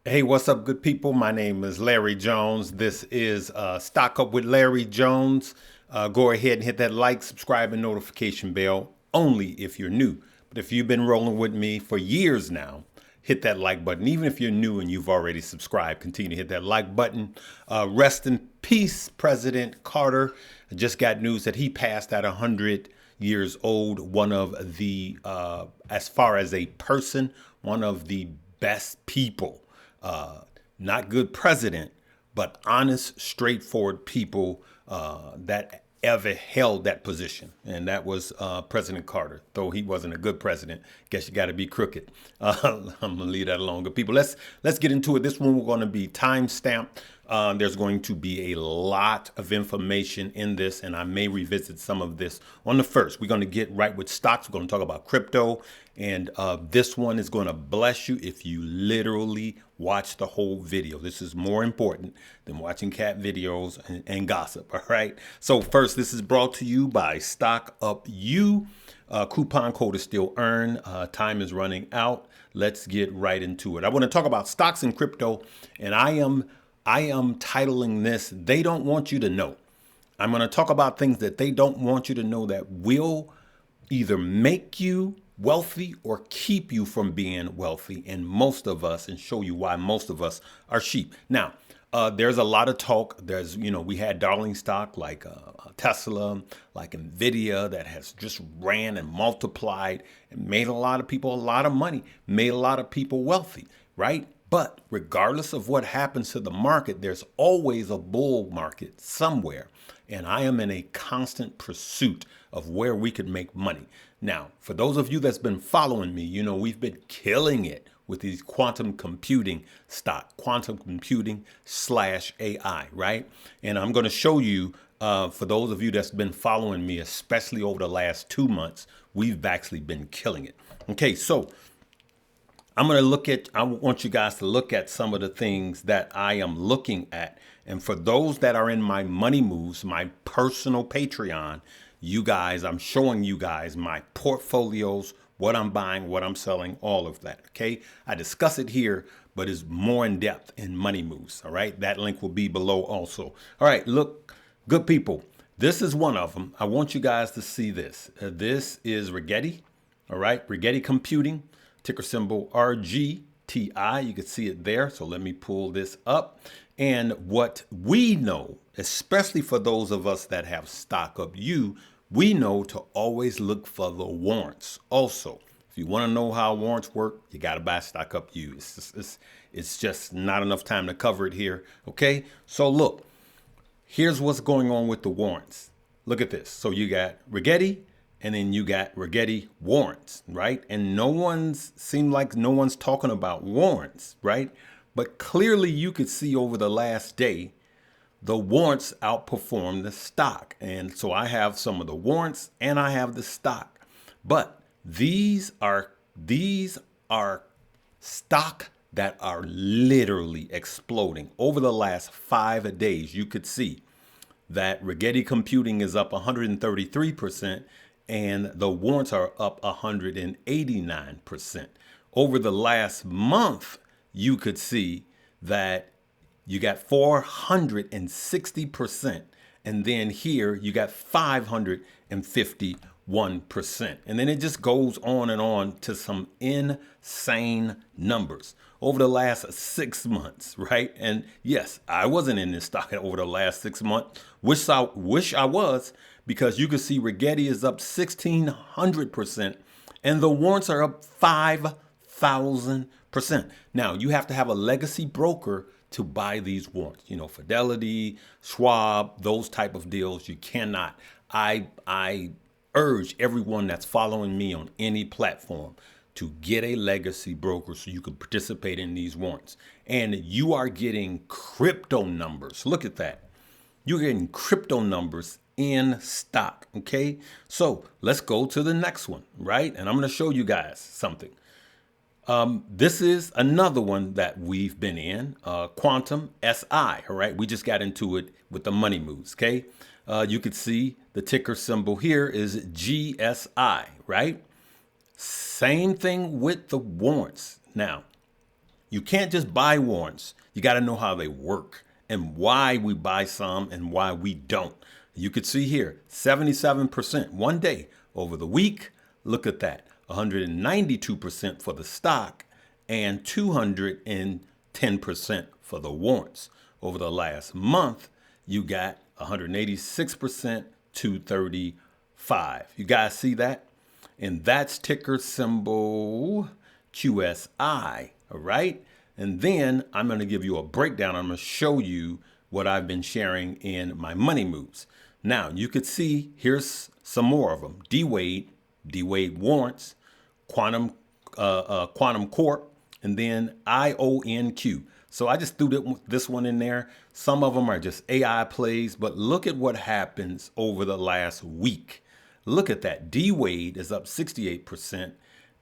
Hey, what's up, good people? My name is Larry Jones. This is Stock Up with Larry Jones. Go ahead and hit that like, subscribe, and notification bell only if you're new. But if you've been rolling with me for years now, hit that like button. Even if you're new and you've already subscribed, continue to hit that like button. Rest in peace, President Carter. I just got news that he passed at 100 years old. One of the, as far as a person, one of the best people. Not good president, but honest, straightforward people that ever held that position. And that was President Carter. Though he wasn't a good president, guess you got to be crooked. I'm gonna leave that alone. Good people, let's get into it. This one we're going to be time stamped. There's going to be a lot of information in this, and I may revisit some of this on the first. We're going to get right with stocks. We're going to talk about crypto, and this one is going to bless you if you literally watch the whole video. This is more important than watching cat videos and gossip, all right? So first, this is brought to you by Stock Up You. Coupon code is still earned. Time is running out. Let's get right into it. I want to talk about stocks and crypto, and I am titling this, They Don't Want You to Know. I'm going to talk about things that they don't want you to know that will either make you wealthy or keep you from being wealthy. And most of us, and show you why most of us are sheep. Now, there's a lot of talk. We had darling stock like Tesla, like Nvidia that has just ran and multiplied and made a lot of people a lot of money, made a lot of people wealthy, right? But regardless of what happens to the market, there's always a bull market somewhere. And I am in a constant pursuit of where we could make money. Now, for those of you that's been following me, we've been killing it with these quantum computing stock, quantum computing / AI, right? And I'm going to show you, for those of you that's been following me, especially over the last 2 months, we've actually been killing it. Okay, so I want you guys to look at some of the things that I am looking at. And for those that are in my money moves, my personal Patreon, you guys, I'm showing you guys my portfolios, what I'm buying, what I'm selling, all of that. Okay. I discuss it here, but it's more in depth in money moves. All right. That link will be below also. All right. Look, good people. This is one of them. I want you guys to see this. This is Rigetti. All right. Rigetti Computing. Ticker symbol RGTI. You can see it there. So let me pull this up. And what we know, especially for those of us that have Stock Up You, we know to always look for the warrants. Also, if you want to know how warrants work, you got to buy Stock Up You. It's just not enough time to cover it here. Okay. So look, here's what's going on with the warrants. Look at this. So you got Rigetti. And then you got Rigetti warrants, right? And no one's talking about warrants, right? But clearly you could see over the last day, the warrants outperformed the stock. And so I have some of the warrants and I have the stock. But these are stock that are literally exploding. Over the last 5 days, you could see that Rigetti Computing is up 133%. And the warrants are up 189%. Over the last month, you could see that you got 460%. And then here you got 551%. And then it just goes on and on to some insane numbers over the last 6 months, right? And yes, I wasn't in this stock over the last 6 months. Wish I was, because you can see Rigetti is up 1,600% and the warrants are up 5,000%. Now, you have to have a legacy broker to buy these warrants. Fidelity, Schwab, those type of deals, you cannot. I urge everyone that's following me on any platform to get a legacy broker so you can participate in these warrants. And you are getting crypto numbers. Look at that. You're getting crypto numbers in stock. Okay. So let's go to the next one, right? And I'm going to show you guys something. This is another one that we've been in, Quantum SI. All right. We just got into it with the money moves. Okay. You could see the ticker symbol here is GSI, right? Same thing with the warrants. Now, You can't just buy warrants. You got to know how they work and why we buy some and why we don't. You could see here, 77% one day. Over the week, look at that, 192% for the stock and 210% for the warrants. Over the last month, you got 186%, 235. You guys see that? And that's ticker symbol QSI, all right? And then I'm going to give you a breakdown. I'm going to show you what I've been sharing in my money moves. Now, you could see here's some more of them. D-Wade warrants, Quantum Corp, and then IONQ. So I just threw this one in there. Some of them are just AI plays, but look at what happens over the last week. Look at that. D-Wade is up 68%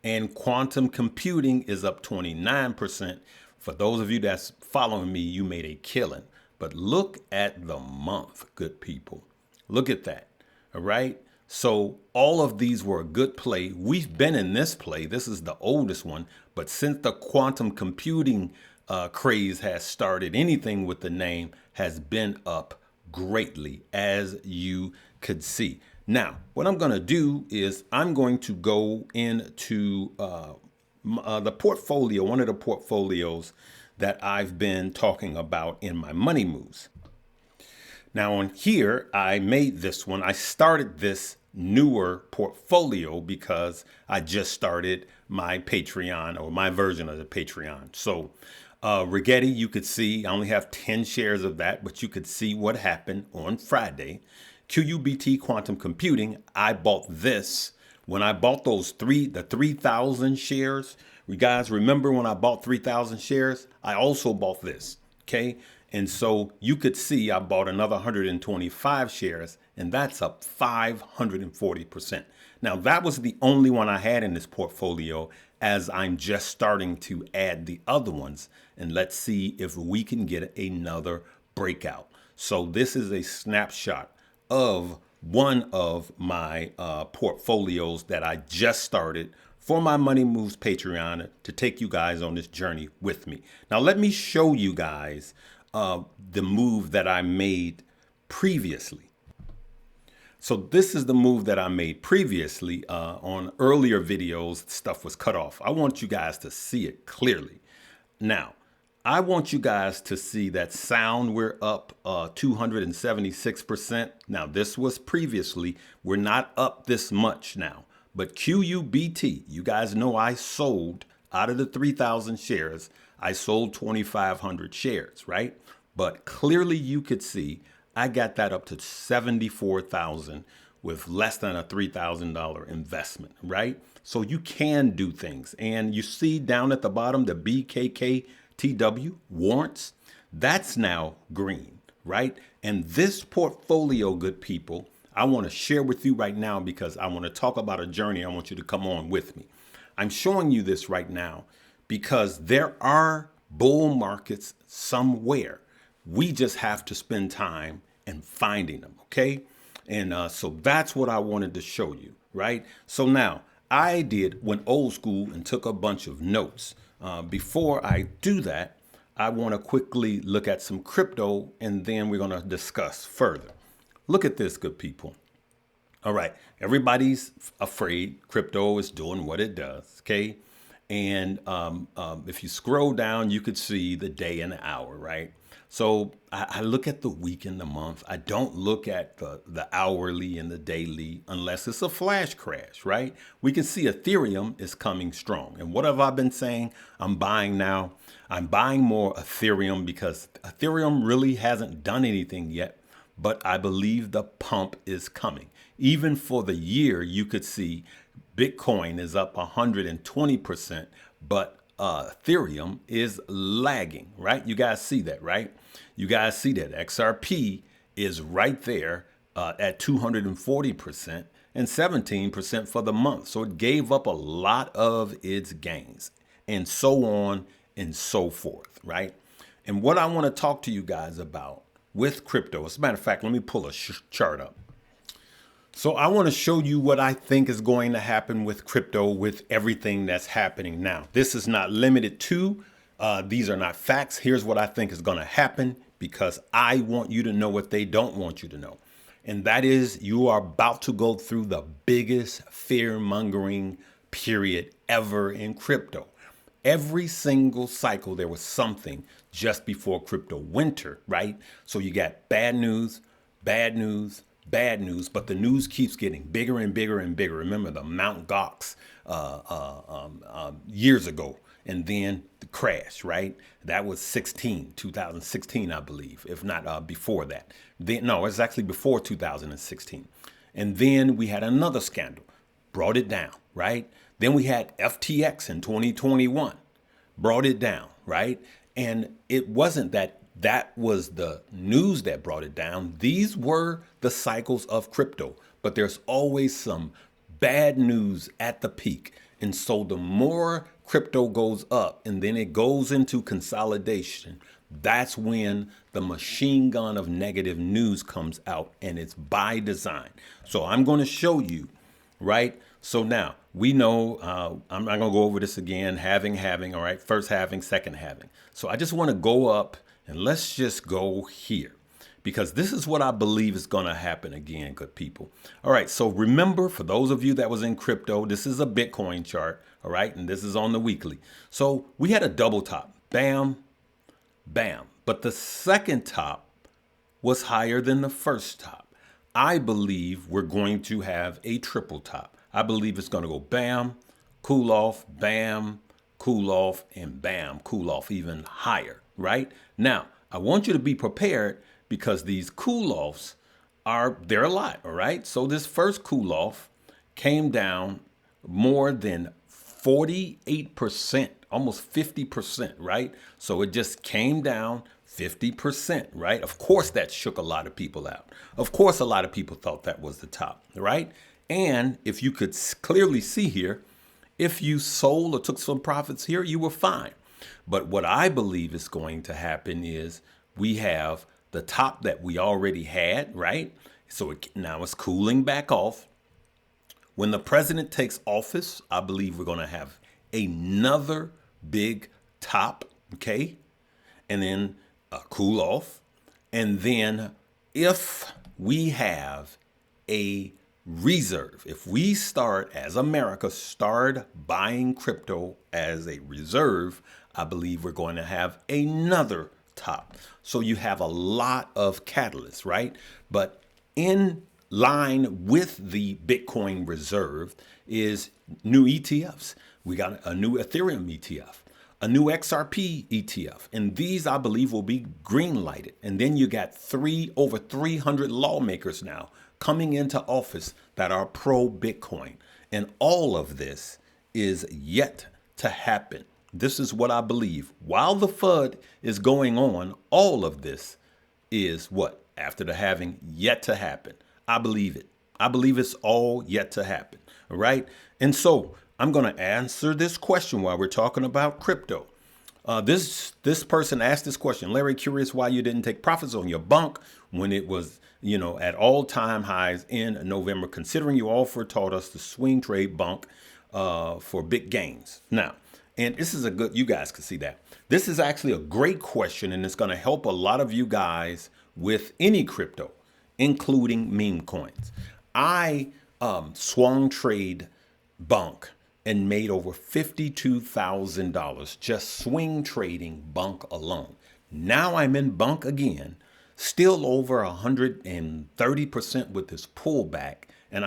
and quantum computing is up 29%. For those of you that's following me, you made a killing. But look at the month, good people. Look at that. All right. So all of these were a good play. We've been in this play. This is the oldest one. But since the quantum computing craze has started, anything with the name has been up greatly, as you could see. Now, what I'm going to do is I'm going to go into the portfolio, one of the portfolios that I've been talking about in my money moves. Now on here, I made this one. I started this newer portfolio because I just started my Patreon, or my version of the Patreon. So Rigetti, you could see, I only have 10 shares of that, but you could see what happened on Friday. QUBT Quantum Computing, I bought this when I bought the 3,000 shares. You guys remember when I bought 3,000 shares? I also bought this, okay? And so you could see I bought another 125 shares, and that's up 540%. Now, that was the only one I had in this portfolio, as I'm just starting to add the other ones. And let's see if we can get another breakout. So this is a snapshot of one of my portfolios that I just started for my Money Moves Patreon to take you guys on this journey with me. Now, let me show you guys the move that I made previously. So this is the move that I made previously. On earlier videos, stuff was cut off. I want you guys to see it clearly. Now, I want you guys to see that sound. We're up 276%. Now, this was previously. We're not up this much now. But QUBT, you guys know I sold out of the 3,000 shares. I sold 2,500 shares, right? But clearly you could see I got that up to 74,000 with less than a $3,000 investment, right? So you can do things. And you see down at the bottom, the BKKTW warrants, that's now green, right? And this portfolio, good people, I want to share with you right now because I want to talk about a journey. I want you to come on with me. I'm showing you this right now because there are bull markets somewhere. We just have to spend time in finding them, okay? And so that's what I wanted to show you, right? So now I went old school and took a bunch of notes. Before I do that, I want to quickly look at some crypto and then we're going to discuss further. Look at this, good people. All right, everybody's afraid crypto is doing what it does, okay? And if you scroll down, you could see the day and the hour, right? So I look at the week and the month. I don't look at the hourly and the daily unless it's a flash crash, right? We can see Ethereum is coming strong. And what have I been saying? I'm buying now. I'm buying more Ethereum because Ethereum really hasn't done anything yet. But I believe the pump is coming. Even for the year, you could see Bitcoin is up 120%, but Ethereum is lagging, right? You guys see that, right? You guys see that XRP is right there at 240% and 17% for the month. So it gave up a lot of its gains and so on and so forth, right? And what I want to talk to you guys about with crypto. As a matter of fact, let me pull a chart up. So I want to show you what I think is going to happen with crypto with everything that's happening now. This is not limited to These are not facts. Here's what I think is going to happen because I want you to know what they don't want you to know. And that is you are about to go through the biggest fear-mongering period ever in crypto. Every single cycle, there was something just before crypto winter, right? So you got bad news, bad news, bad news, but the news keeps getting bigger and bigger and bigger. Remember the Mount Gox years ago, and then the crash, right? That was 2016, I believe, if not before that. Then, no, it's actually before 2016. And then we had another scandal, brought it down, right? Then we had FTX in 2021, brought it down, right? And it wasn't that was the news that brought it down. These were the cycles of crypto, but there's always some bad news at the peak. And so the more crypto goes up and then it goes into consolidation, that's when the machine gun of negative news comes out, and it's by design. So I'm going to show you, right? So now we know, I'm not going to go over this again, halving, all right? First halving, second halving. So I just want to go up and let's just go here because this is what I believe is going to happen again, good people. All right, so remember, for those of you that was in crypto, this is a Bitcoin chart, all right? And this is on the weekly. So we had a double top, bam, bam. But the second top was higher than the first top. I believe we're going to have a triple top. I believe it's going to go bam, cool off, bam, cool off, and bam, cool off even higher, right? Now, I want you to be prepared because these cool offs they're a lot, all right? So this first cool off came down more than 48%, almost 50%, right? So it just came down 50%, right? Of course, that shook a lot of people out. Of course, a lot of people thought that was the top, right? And if you could clearly see here, if you sold or took some profits here, you were fine. But what I believe is going to happen is we have the top that we already had, right? So now it's cooling back off. When the president takes office, I believe we're going to have another big top, okay? And then cool off. And then if we have a reserve, if we start, as America, start buying crypto as a reserve, I believe we're going to have another top. So you have a lot of catalysts, right? But in line with the Bitcoin reserve is new ETFs. We got a new Ethereum ETF, a new XRP ETF, and these I believe will be green lighted. And then you got over 300 lawmakers now coming into office that are pro Bitcoin. And all of this is yet to happen. This is what I believe. While the FUD is going on, all of this is what? After the halving, yet to happen. I believe it. I believe it's all yet to happen. All right. And so I'm going to answer this question while we're talking about crypto. This person asked this question. Larry, curious why you didn't take profits on your Bonk when it was, at all-time highs in November, considering you taught us to swing trade Bonk for big gains. Now, and this is you guys can see that. This is actually a great question, and it's going to help a lot of you guys with any crypto, including meme coins. I swung trade Bonk and made over $52,000 just swing trading Bonk alone. Now I'm in Bonk again, still over 130% with this pullback, and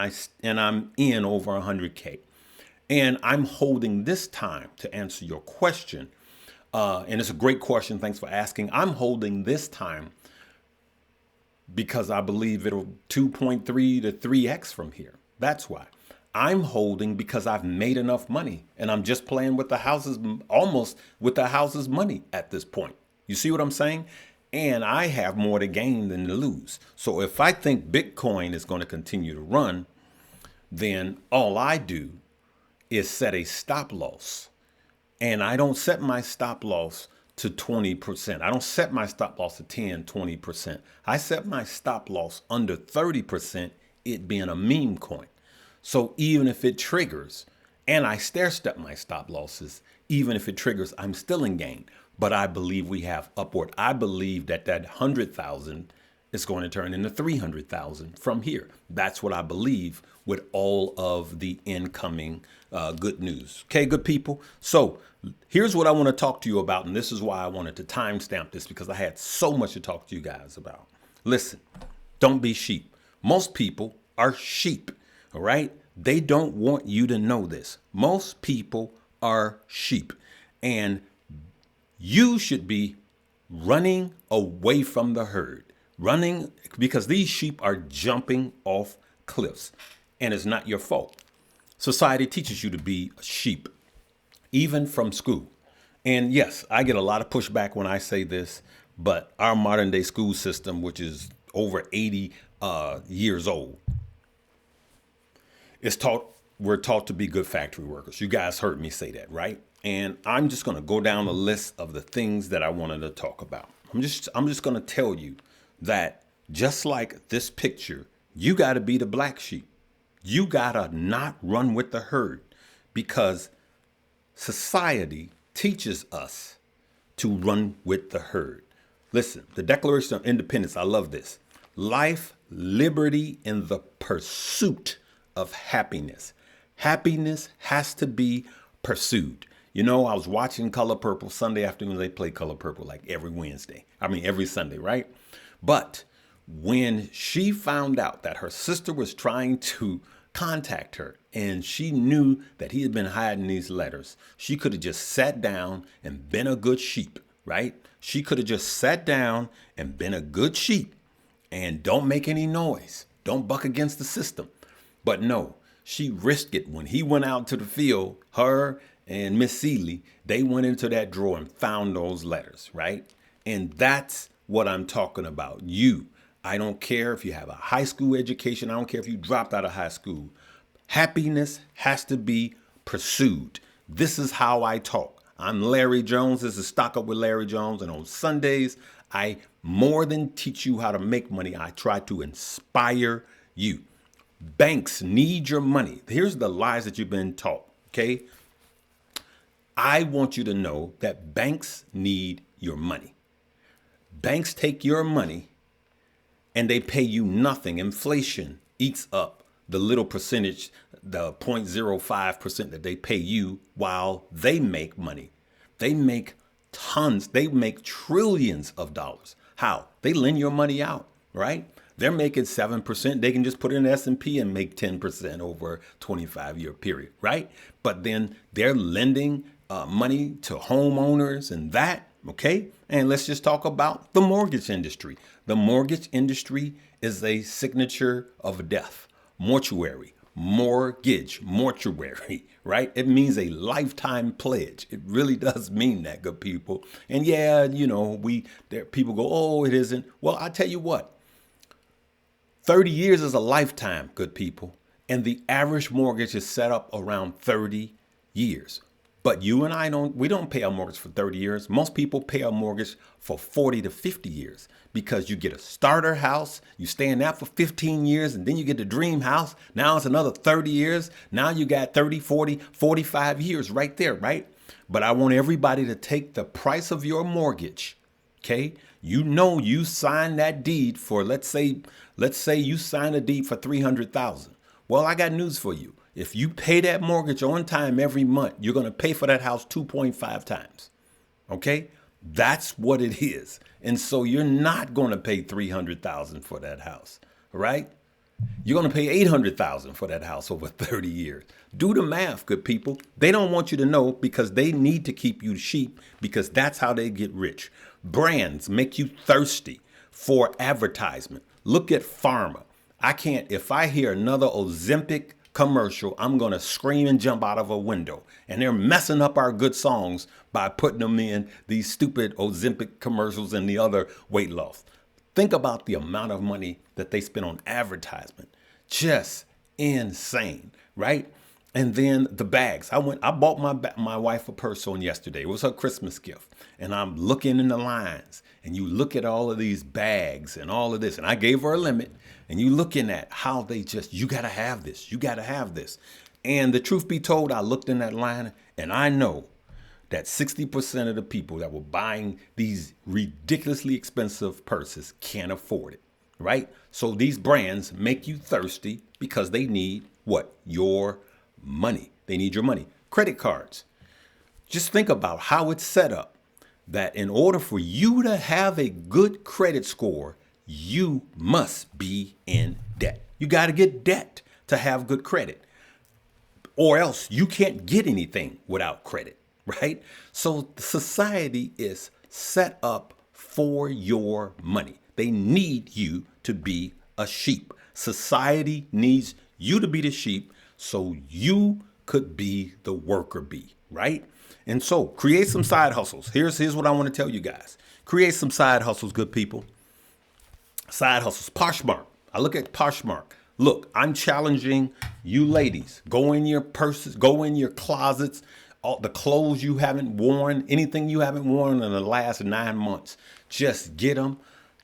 I'm in over 100K. And I'm holding this time to answer your question. And it's a great question. Thanks for asking. I'm holding this time because I believe it'll 2.3 to 3x from here. That's why. I'm holding because I've made enough money and I'm just playing with the house's, almost with the house's money at this point. You see what I'm saying? And I have more to gain than to lose. So if I think Bitcoin is going to continue to run, then all I do is set a stop loss. And I don't set my stop loss to 20%. I don't set my stop loss to 10, 20%. I set my stop loss under 30%, it being a meme coin. So even if it triggers and I stair step my stop losses, Even if it triggers, I'm still in gain. But I believe we have upward. I believe that 100,000 is going to turn into 300,000 from here. That's what I believe with all of the incoming good news. Okay, good people. So here's what I want to talk to you about. And this is why I wanted to timestamp this, because I had so much to talk to you guys about. Listen, don't be sheep. Most people are sheep. All right. They don't want you to know this. Most people are sheep. And you should be running away from the herd, running because these sheep are jumping off cliffs, and it's not your fault. Society teaches you to be a sheep, even from school. And yes, I get a lot of pushback when I say this, but our modern day school system, which is over 80 years old, we're taught to be good factory workers. You guys heard me say that, right? And I'm just going to go down the list of the things that I wanted to talk about. I'm just going to tell you that just like this picture, you got to be the black sheep. You got to not run with the herd, because society teaches us to run with the herd. Listen, the Declaration of Independence, I love this. Life, liberty, and the pursuit of happiness. Happiness has to be pursued. You know, I was watching Color Purple Sunday afternoon. They play Color Purple like every Sunday, right? But when she found out that her sister was trying to contact her and she knew that he had been hiding these letters, she could have just sat down and been a good sheep, right? She could have just sat down and been a good sheep and don't make any noise. Don't buck against the system. But no, she risked it. When he went out to the field, her and Miss Seeley, they went into that drawer and found those letters, right? And that's what I'm talking about. I don't care if you have a high school education. I don't care if you dropped out of high school. Happiness has to be pursued. This is how I talk. I'm Larry Jones. This is Stock Up with Larry Jones. And on Sundays, I more than teach you how to make money. I try to inspire you. Banks need your money. Here's the lies that you've been taught, okay? I want you to know that banks need your money. Banks take your money and they pay you nothing. Inflation eats up the little percentage, the 0.05% that they pay you while they make money. They make tons, they make trillions of dollars. How? They lend your money out, right? They're making 7%. They can just put it in S&P and make 10% over a 25-year period, right? But then they're lending money to homeowners and that, okay? And let's just talk about the mortgage industry. The mortgage industry is a signature of death. Mortuary, right? It means a lifetime pledge. It really does mean that, good people. And yeah, people go, oh, it isn't. Well, I tell you what, 30 years is a lifetime, good people. And the average mortgage is set up around 30 years. But you and I we don't pay our mortgage for 30 years. Most people pay a mortgage for 40 to 50 years because you get a starter house, you stay in that for 15 years, and then you get the dream house. Now it's another 30 years. Now you got 30, 40, 45 years right there, right? But I want everybody to take the price of your mortgage, okay? You signed that deed for, let's say you signed a deed for $300,000. Well, I got news for you. If you pay that mortgage on time every month, you're going to pay for that house 2.5 times. Okay? That's what it is. And so you're not going to pay $300,000 for that house, right? You're going to pay $800,000 for that house over 30 years. Do the math, good people. They don't want you to know because they need to keep you sheep because that's how they get rich. Brands make you thirsty for advertisement. Look at pharma. If I hear another Ozempic commercial, I'm going to scream and jump out of a window. And they're messing up our good songs by putting them in these stupid Ozempic commercials and the other weight loss. Think about the amount of money that they spend on advertisement. Just insane, right? And then the bags. I bought my wife a purse on yesterday. It was her Christmas gift. And I'm looking in the lines and you look at all of these bags and all of this. And I gave her a limit. And you looking at how you got to have this. You got to have this. And the truth be told, I looked in that line and I know that 60% of the people that were buying these ridiculously expensive purses can't afford it, right? So these brands make you thirsty because they need what? Your money. They need your money. Credit cards. Just think about how it's set up that in order for you to have a good credit score, you must be in debt. You got to get debt to have good credit, or else you can't get anything without credit, right? So society is set up for your money. They need you to be a sheep. Society needs you to be the sheep so you could be the worker bee, right? And so create some side hustles. Here's what I want to tell you guys. Create some side hustles, good people. Side hustles. Poshmark. I look at Poshmark. Look, I'm challenging you ladies. Go in your purses, go in your closets, all the clothes you haven't worn, anything you haven't worn in the last 9 months. Just get them,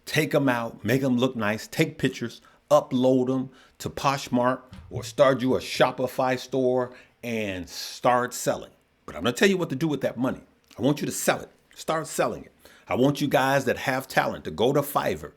take them out, make them look nice, take pictures, upload them to Poshmark or start you a Shopify store and start selling. But I'm going to tell you what to do with that money. I want you to sell it. Start selling it. I want you guys that have talent to go to Fiverr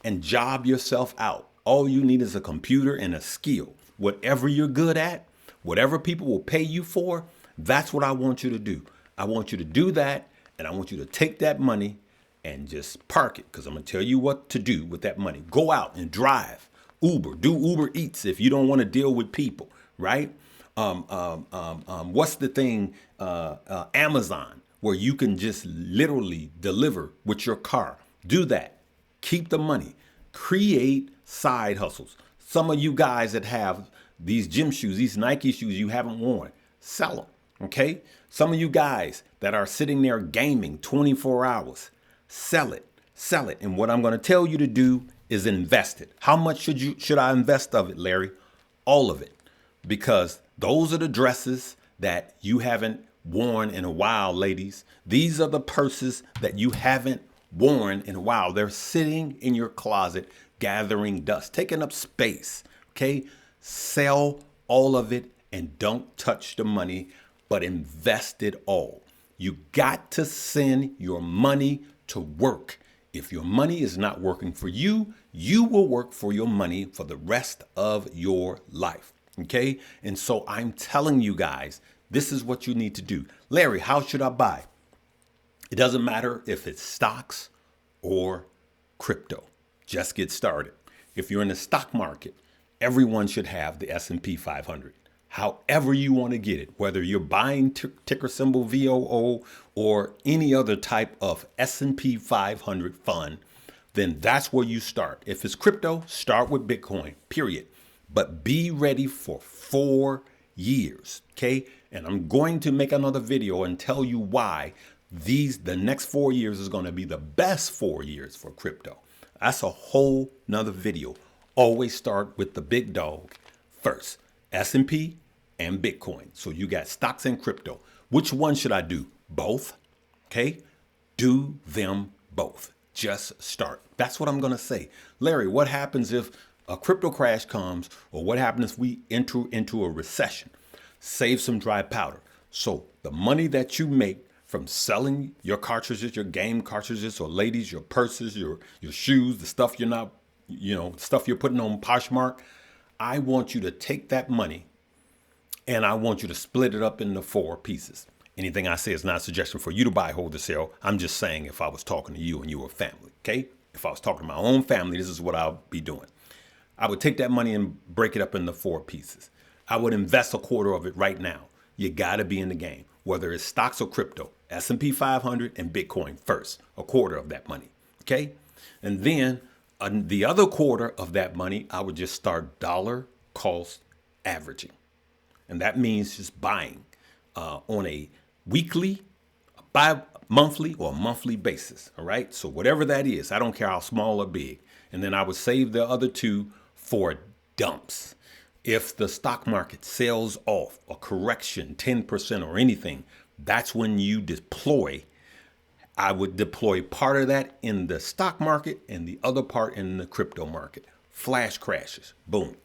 and job yourself out. All you need is a computer and a skill. Whatever you're good at, whatever people will pay you for, that's what I want you to do. I want you to do that, and I want you to take that money and just park it, because I'm going to tell you what to do with that money. Go out and drive. Uber. Do Uber Eats if you don't want to deal with people, right? What's the thing? Amazon, where you can just literally deliver with your car. Do that. Keep the money. Create side hustles. Some of you guys that have these gym shoes, these Nike shoes you haven't worn, sell them. Okay. Some of you guys that are sitting there gaming 24 hours, sell it. Sell it. And what I'm going to tell you to do is invest it. How much should I invest of it, Larry? All of it. Because those are the dresses that you haven't worn in a while, ladies. These are the purses that you haven't worn in a while. They're sitting in your closet, gathering dust, taking up space. Okay. Sell all of it and don't touch the money, but invest it all. You got to send your money to work. If your money is not working for you, you will work for your money for the rest of your life. Okay. And so I'm telling you guys, this is what you need to do. Larry, how should I buy? It doesn't matter if it's stocks or crypto. Just get started. If you're in the stock market, everyone should have the S&P 500. However you want to get it, whether you're buying ticker symbol VOO or any other type of S&P 500 fund, then that's where you start. If it's crypto, start with Bitcoin, period. But be ready for 4 years, okay? And I'm going to make another video and tell you why the next 4 years is going to be the best 4 years for crypto. That's a whole nother video. Always start with the big dog first, S&P and Bitcoin. So you got stocks and crypto. Which one should I do? Both, okay? Do them both. Just start. That's what I'm going to say. Larry, what happens if a crypto crash comes, or what happens if we enter into a recession? Save some dry powder. So the money that you make from selling your cartridges, your game cartridges, or ladies, your purses, your shoes, the stuff you're not, stuff you're putting on Poshmark, I want you to take that money and I want you to split it up into 4 pieces. Anything I say is not a suggestion for you to buy, hold, or sell. I'm just saying if I was talking to you and you were family, okay? If I was talking to my own family, this is what I'll be doing. I would take that money and break it up into 4 pieces. I would invest a quarter of it right now. You got to be in the game, whether it's stocks or crypto, S&P 500 and Bitcoin first, a quarter of that money, okay? And then the other quarter of that money, I would just start dollar cost averaging. And that means just buying on a weekly, bi-monthly, or monthly basis. All right. So whatever that is, I don't care how small or big. And then I would save the other 2 for dumps. If the stock market sells off, a correction, 10% or anything, that's when you deploy. I would deploy part of that in the stock market and the other part in the crypto market. Flash crashes, boom.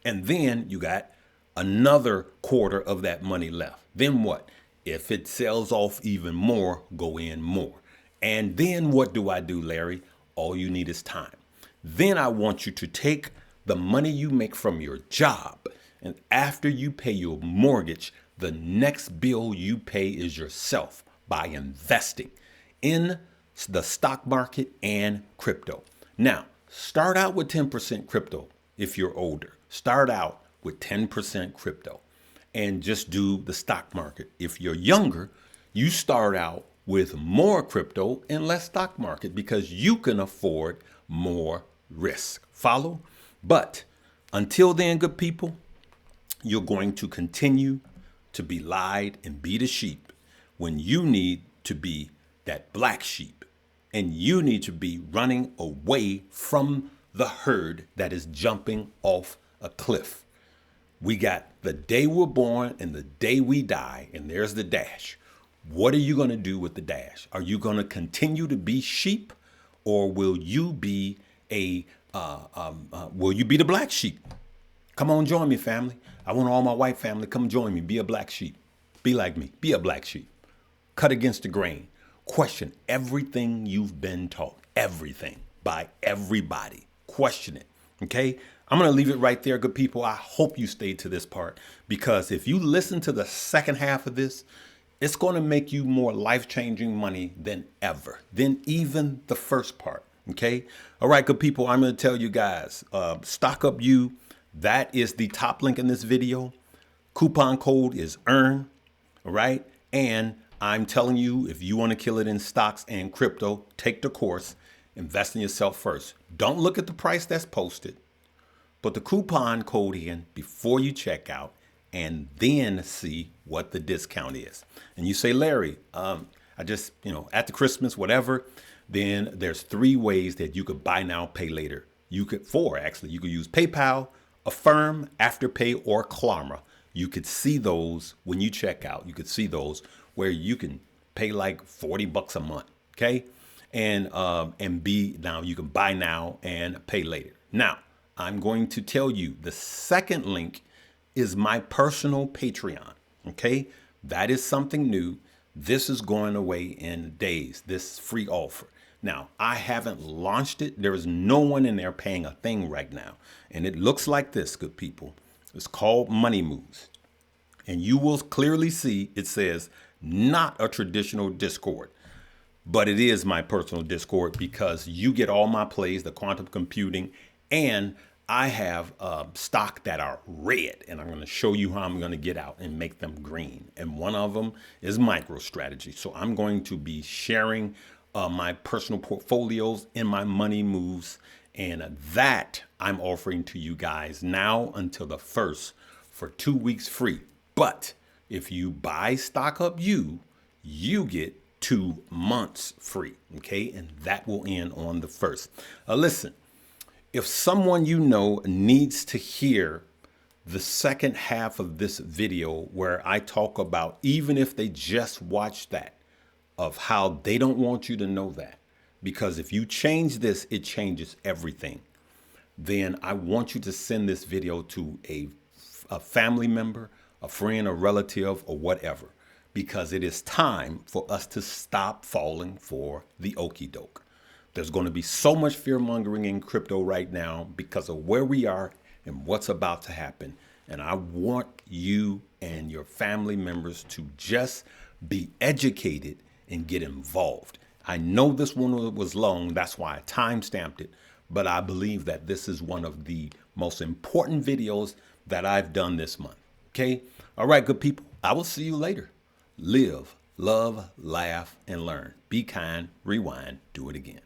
And then you got another quarter of that money left. Then what? If it sells off even more, go in more. And then what do I do, Larry? All you need is time. Then I want you to take the money you make from your job, and after you pay your mortgage, the next bill you pay is yourself by investing in the stock market and crypto. Now, start out with 10% crypto if you're older. Start out with 10% crypto and just do the stock market. If you're younger, you start out with more crypto and less stock market because you can afford more risk. Follow? But until then, good people, you're going to continue to be lied and be the sheep when you need to be that black sheep, and you need to be running away from the herd that is jumping off a cliff. We got the day we're born and the day we die, and there's the dash. What are you going to do with the dash? Are you going to continue to be sheep, or will you be the black sheep? Come on, join me, family. I want all my white family, come join me. Be a black sheep. Be like me. Be a black sheep. Cut against the grain. Question everything you've been taught. Everything by everybody. Question it. Okay? I'm going to leave it right there, good people. I hope you stayed to this part, because if you listen to the second half of this, it's going to make you more life-changing money than ever, than even the first part. Okay? All right, good people. I'm going to tell you guys, Stock Up You. That is the top link in this video. Coupon code is EARN. All right. And I'm telling you, if you want to kill it in stocks and crypto, take the course, invest in yourself first. Don't look at the price that's posted. Put the coupon code in before you check out, and then see what the discount is. And you say, Larry, I just, at the Christmas, whatever, then there's 3 ways that you could buy now, pay later. 4 actually. You could use PayPal, Affirm, Afterpay, or Klarna. You could see those when you check out. You could see those where you can pay like $40 a month. Okay. And now you can buy now and pay later. Now, I'm going to tell you the second link is my personal Patreon. Okay. That is something new. This is going away in days, this free offer. Now, I haven't launched it. There is no one in there paying a thing right now. And it looks like this, good people. It's called Money Moves. And you will clearly see it says not a traditional Discord. But it is my personal Discord, because you get all my plays, the quantum computing, and I have stock that are red, and I'm going to show you how I'm going to get out and make them green. And one of them is MicroStrategy. So I'm going to be sharing my personal portfolios in my Money Moves, and that I'm offering to you guys now until the 1st for 2 weeks free. But if you buy Stock Up You get 2 months free. Okay. And that will end on the 1st. Listen, if someone you know needs to hear the second half of this video, where I talk about, even if they just watch that, of how they don't want you to know that, because if you change this, it changes everything, then I want you to send this video to a family member, a friend, a relative, or whatever, because it is time for us to stop falling for the okie doke. There's going to be so much fear mongering in crypto right now because of where we are and what's about to happen. And I want you and your family members to just be educated and get involved. I know this one was long. That's why I time-stamped it. But I believe that this is one of the most important videos that I've done this month. Okay? All right, good people. I will see you later. Live, love, laugh, and learn. Be kind, rewind, do it again.